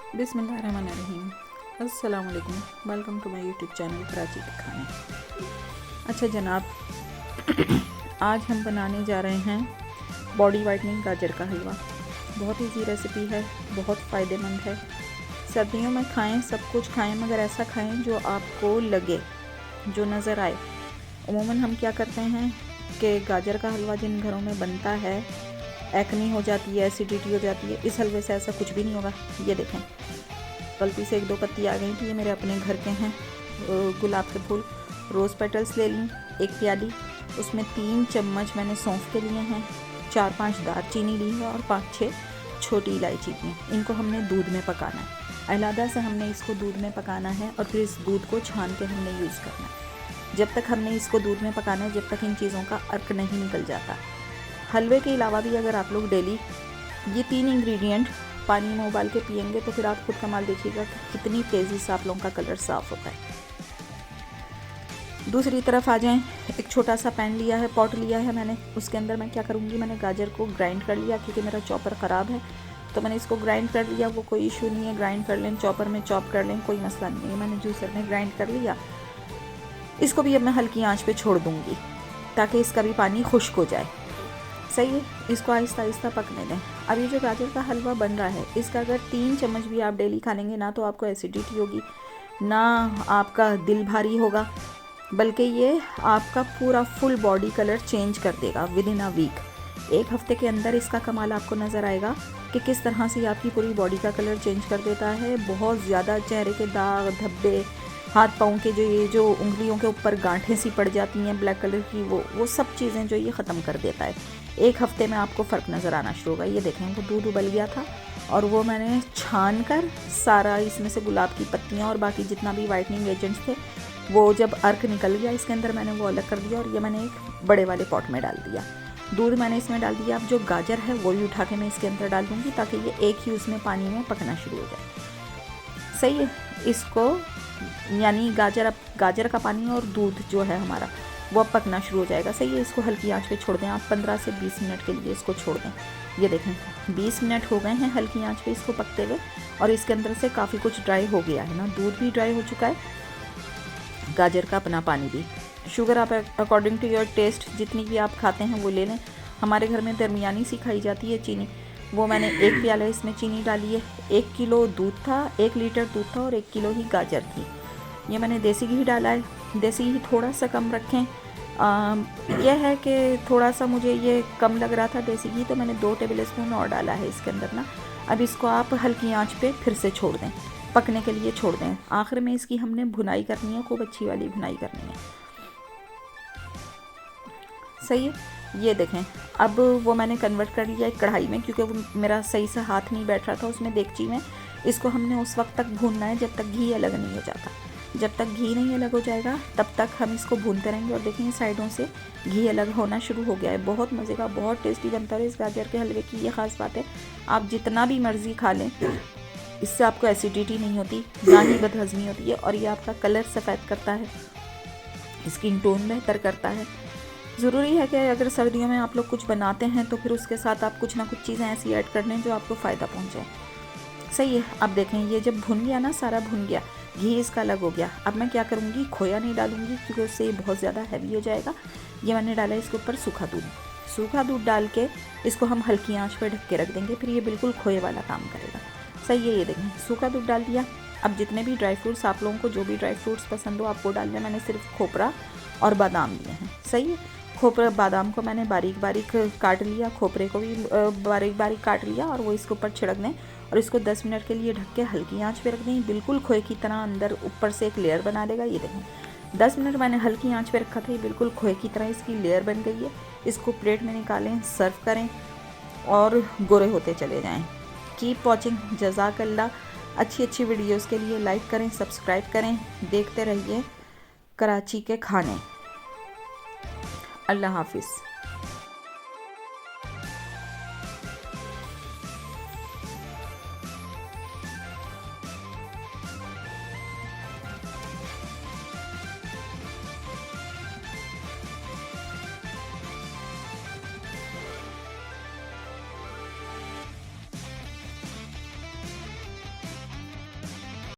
बिस्मिल्लाहिर्रहमानिर्रहीम। अस्सलाम वालेकुम। Welcome to my YouTube channel Karachi के खाने। अच्छा जनाब, आज हम बनाने जा रहे हैं बॉडी वाइटनिंग गाजर का हलवा। बहुत ईजी रेसिपी है, बहुत फ़ायदेमंद है। सर्दियों में खाएं, सब कुछ खाएं, मगर ऐसा खाएं जो आपको लगे, जो नज़र आए। अमूमन हम क्या करते हैं कि गाजर का हलवा जिन घरों में बनता है, एक्नी हो जाती है, एसिडिटी हो जाती है। इस हलवे से ऐसा कुछ भी नहीं होगा। ये देखें, गलती से 1-2 पत्ती आ गई थी, ये मेरे अपने घर के हैं गुलाब के फूल। रोज़ पेटल्स ले ली 1 प्याली, उसमें 3 चम्मच मैंने सौंफ के लिए हैं, 4-5 दालचीनी ली है और 5-6 छोटी इलायची ली। इनको हमने दूध में पकाना है, अलहदा से हमने इसको दूध में पकाना है और फिर इस दूध को छान के हमने यूज़ करना है। जब तक हमने इसको दूध में पकाना है, जब तक इन चीज़ों का अर्क नहीं निकल जाता। हलवे के अलावा भी अगर आप लोग डेली ये 3 इंग्रेडिएंट पानी में उबाल के पियेंगे तो फिर आप खुद कमाल देखिएगा कि कितनी तेज़ी से आप लोगों का कलर साफ़ होता है। दूसरी तरफ आ जाएं, एक छोटा सा पैन लिया है, पॉट लिया है मैंने। उसके अंदर मैं क्या करूँगी, मैंने गाजर को ग्राइंड कर लिया क्योंकि मेरा चॉपर ख़राब है, तो मैंने इसको ग्राइंड कर लिया। वो कोई इशू नहीं है, ग्राइंड कर लें, चॉपर में चॉप कर लें, कोई मसला नहीं है। मैंने जूसर में ग्राइंड कर लिया। इसको भी अब मैं हल्की आँच पर छोड़ दूँगी ताकि इसका भी पानी खुश्क हो जाए। सही है, इसको आहिस्ता आहिस्ता पकने दें। अब ये जो गाजर का हलवा बन रहा है, इसका अगर 3 चम्मच भी आप डेली खा लेंगे ना, तो आपको एसिडिटी होगी, ना आपका दिल भारी होगा, बल्कि ये आपका पूरा फुल बॉडी कलर चेंज कर देगा विद इन अ वीक। 1 हफ्ते के अंदर इसका कमाल आपको नज़र आएगा कि किस तरह से आपकी पूरी बॉडी का कलर चेंज कर देता है। बहुत ज़्यादा चेहरे के दाग धब्बे, हाथ पाँव के जो उंगलियों के ऊपर गांठें सी पड़ जाती हैं ब्लैक कलर की, वो सब चीज़ें जो ये ख़त्म कर देता है। 1 हफ्ते में आपको फ़र्क नज़र आना शुरू होगा। ये देखें, वो दूध उबल गया था और वो मैंने छान कर सारा इसमें से गुलाब की पत्तियाँ और बाकी जितना भी वाइटनिंग एजेंट्स थे, वो जब अर्क निकल गया इसके अंदर, मैंने वो अलग कर दिया और ये मैंने एक बड़े वाले पॉट में डाल दिया। दूध मैंने इसमें डाल दिया। अब जो गाजर है वो भी उठा के मैं इसके अंदर डाल दूँगी ताकि ये एक ही उसमें पानी में पकना शुरू हो जाए। सही है, इसको यानी गाजर का पानी और दूध जो है हमारा, वो अब पकना शुरू हो जाएगा। सही है, इसको हल्की आंच पे छोड़ दें आप, 15 से 20 मिनट के लिए इसको छोड़ दें। ये देखें, 20 मिनट हो गए हैं हल्की आंच पे इसको पकते हुए और इसके अंदर से काफ़ी कुछ ड्राई हो गया है ना, दूध भी ड्राई हो चुका है, गाजर का अपना पानी भी। शुगर आप अकॉर्डिंग टू योर टेस्ट जितनी भी आप खाते हैं वो ले लें। हमारे घर में दरमियानी सी खाई जाती है चीनी, वो मैंने 1 प्याला इसमें चीनी डाली है। 1 किलो दूध था, 1 लीटर दूध था और 1 किलो ही गाजर थी। ये मैंने देसी घी डाला है, देसी घी थोड़ा सा कम रखें। यह है कि थोड़ा सा मुझे ये कम लग रहा था देसी घी, तो मैंने 2 टेबल स्पून और डाला है इसके अंदर ना। अब इसको आप हल्की आंच पे फिर से छोड़ दें, पकने के लिए छोड़ दें। आखिर में इसकी हमने भुनाई करनी है, खूब अच्छी वाली भुनाई करनी है। सही है, ये देखें, अब वो मैंने कन्वर्ट कर लिया एक कढ़ाई में क्योंकि वो मेरा सही से हाथ नहीं बैठ रहा था उसमें, देगची में। इसको हमने उस वक्त तक भूनना है जब तक घी अलग नहीं हो जाता। जब तक घी नहीं अलग हो जाएगा तब तक हम इसको भूनते रहेंगे। और देखें, साइडों से घी अलग होना शुरू हो गया है। बहुत मज़े का, बहुत टेस्टी बनता है इस गाजर के हलवे की। ये ख़ास बात है, आप जितना भी मर्ज़ी खा लें, इससे आपको एसिडिटी नहीं होती, ना ही बदहज़मी होती है, और ये आपका कलर सफ़ेद करता है, स्किन टोन बेहतर करता है। ज़रूरी है कि अगर सर्दियों में आप लोग कुछ बनाते हैं तो फिर उसके साथ आप कुछ ना कुछ चीज़ें ऐसी ऐड कर लें जो आपको फ़ायदा पहुँचाए। सही है, अब देखें, ये जब भुन गया ना, सारा भुन गया, घी इसका अलग हो गया। अब मैं क्या करूँगी, खोया नहीं डालूँगी क्योंकि उससे ये बहुत ज़्यादा हैवी हो जाएगा। ये मैंने डाला इसके ऊपर सूखा दूध। सूखा दूध डाल के इसको हम हल्की आंच पर ढक के रख देंगे, फिर ये बिल्कुल खोए वाला काम करेगा। सही है, ये देखें, सूखा दूध डाल दिया। अब जितने भी ड्राई फ्रूट्स आप लोगों को, जो भी ड्राई फ्रूट्स पसंद हो आप वो डाल दें। मैंने सिर्फ खोपरा और बादाम लिए हैं। सही है, खोपरा बादाम को मैंने बारीक बारीक काट लिया, खोपरे को भी बारीक बारीक काट लिया और वो इसके ऊपर छिड़क दें और इसको 10 मिनट के लिए ढक के हल्की आंच पे रख दें। बिल्कुल खोए की तरह अंदर ऊपर से एक लेयर बना देगा। ये देखें, 10 मिनट मैंने हल्की आंच पे रखा था, ये बिल्कुल खोए की तरह इसकी लेयर बन गई है। इसको प्लेट में निकालें, सर्व करें और गोरे होते चले जाएँ। कीप वॉचिंग, जज़ाकल्लाह। अच्छी अच्छी वीडियोज़ के लिए लाइक करें, सब्सक्राइब करें, देखते रहिए कराची के खाने। अल्लाह हाफिज़।